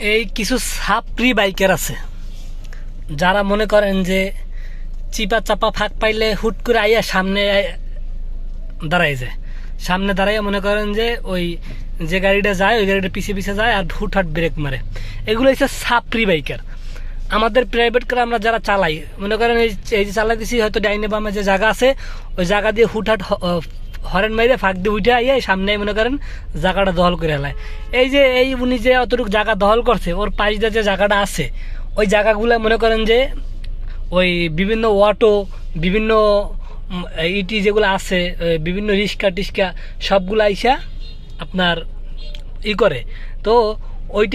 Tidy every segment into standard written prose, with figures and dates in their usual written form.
এই কিছু ছাপরি বাইকার আছে যারা মনে করেন যে চিপা চাপা ফাঁক পাইলে হুট করে আইয়া সামনে দাঁড়াই যায়, সামনে দাঁড়াইয়া মনে করেন যে ওই যে গাড়িটা যায় ওই গাড়িটা পিছিয়ে পিছিয়ে যায় আর হুটহাট ব্রেক মারে। এগুলো হচ্ছে ছাপরি বাইকার। আমাদের প্রাইভেট কার আমরা যারা চালাই মনে করেন এই যে চালাইতেছি হয়তো ডাইনে বামে যে জায়গা আছে ওই জায়গা দিয়ে হুটহাট হরেন মাইরে ফাঁক দিয়ে উঠে আইয়া সামনে মনে করেন জায়গাটা দখল করে হেলায়। এই যে এই উনি যে অতটুকু জায়গা দখল করছে ওর পাশ দিয়ে যে জায়গাটা আছে ওই জায়গাগুলো মনে করেন যে ওই বিভিন্ন অটো বিভিন্ন ইটি যেগুলো আছে বিভিন্ন রিক্সা টিক্সা সবগুলো আইসা আপনার ই করে। তো ওই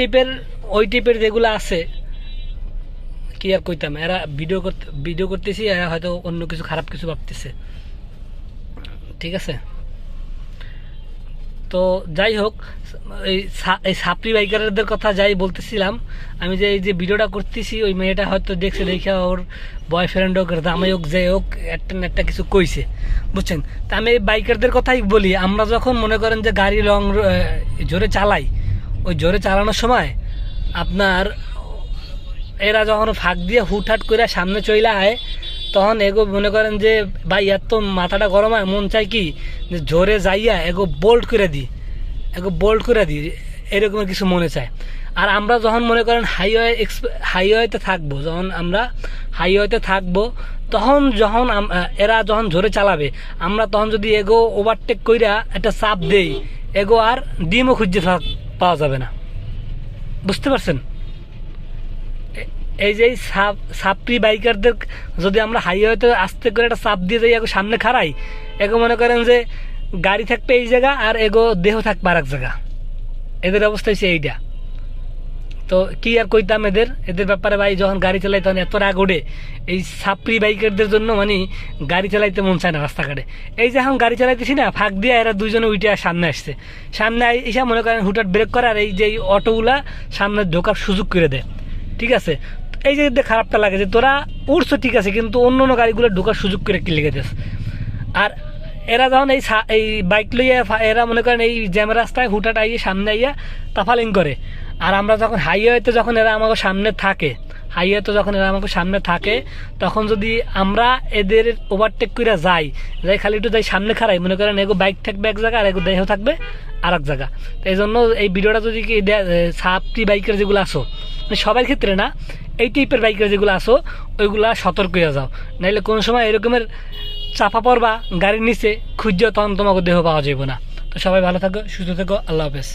টাইপের যেগুলো আছে কি আর কইতাম, এরা ভিডিও করতেছি, এরা হয়তো অন্য কিছু খারাপ কিছু ভাবতেছে, ঠিক আছে। তো যাই হোক, এই সাপরি বাইকারদের কথা যাই বলতেছিলাম আমি, যে এই যে ভিডিওটা করতেছি ওই মেয়েটা হয়তো দেখছে, দেখে ওর বয়ফ্রেন্ড হোক জামাই হোক যে হোক একটা কিছু কইছে, বুঝছেন। তা আমি এই বাইকারদের কথাই বলি, আমরা যখন মনে করেন যে গাড়ি লং জোরে চালাই, ওই জোরে চালানোর সময় আপনার এরা যখন ফাঁক দিয়ে হুটহাট করে সামনে চইলা হয় তখন এগো মনে করেন যে ভাই এত মাথাটা গরম হয়, মন চাই কি যে জোরে যাইয়া এগো বোল্ট করে দিই, এরকমের কিছু মনে চায়। আর আমরা যখন মনে করেন হাইওয়েতে থাকবো, যখন আমরা হাইওয়েতে থাকবো যখন এরা যখন জোরে চালাবে আমরা তখন যদি এগো ওভারটেক কইরা একটা চাপ দেই এগো আর ডিমও খুঁজে পাওয়া যাবে না, বুঝতে পারছেন। এই যে সাপরি বাইকারদের যদি আমরা হাইওয়েতে আস্তে করে একটা চাপ দিয়ে যাই এগো সামনে খাড়াই, এগো মনে করেন যে গাড়ি থাকবে এই জায়গা আর এগো দেহ থাকবে আর এক জায়গা, এদের অবস্থা হচ্ছে এইটা। তো কি আর কইতাম এদের ব্যাপারে ভাই, যখন গাড়ি চালাই তখন এত রাগ ওঠে এই সাপরি বাইকারদের জন্য, মানে গাড়ি চালাইতে মন চায় না রাস্তাঘাটে। এই যে এখন গাড়ি চালাইতেছি না, ফাঁক দিয়ে এরা দুইজনে উইটে সামনে আসছে, সামনে এসে মনে করেন হুটহাট ব্রেক করে আর এই যে অটোগুলা সামনে ঢোকার সুযোগ করে দেয়, ঠিক আছে। এই যে খারাপটা লাগে যে তোরা উঠছো ঠিক আছে, কিন্তু অন্য অন্য গাড়িগুলো ঢোকার সুযোগ করে কি লেগেছিস। আর এরা যখন এই বাইক লইয়া এরা মনে করেন এই জ্যাম রাস্তায় হুটহাট আইয়ে সামনে আইয়া তাফালিং করে। আর আমরা যখন হাইওয়েতে যখন এরা আমাকে সামনে থাকে তখন যদি আমরা এদের ওভারটেক করে যাই খালি একটু যাই সামনে খাড়াই, মনে করেন এগো বাইক থাকবে এক জায়গা আর এগো দেহ থাকবে আর এক জায়গা। তো এই জন্য এই ভিডিওটা যদি কি সাপটি বাইকের যেগুলো আসো, মানে সবার ক্ষেত্রে না, এই টাইপের বাইকের যেগুলো আসো ওইগুলা সতর্ক হয়ে যাও, নাইলে কোনো সময় এরকমের চাপা পড়বা গাড়ির নিচে খুঁজছেও তখন তোমাকে দেহ পাওয়া যাবে না। তো সবাই ভালো থাকো, সুস্থ থেকো, আল্লাহ হাফেজ।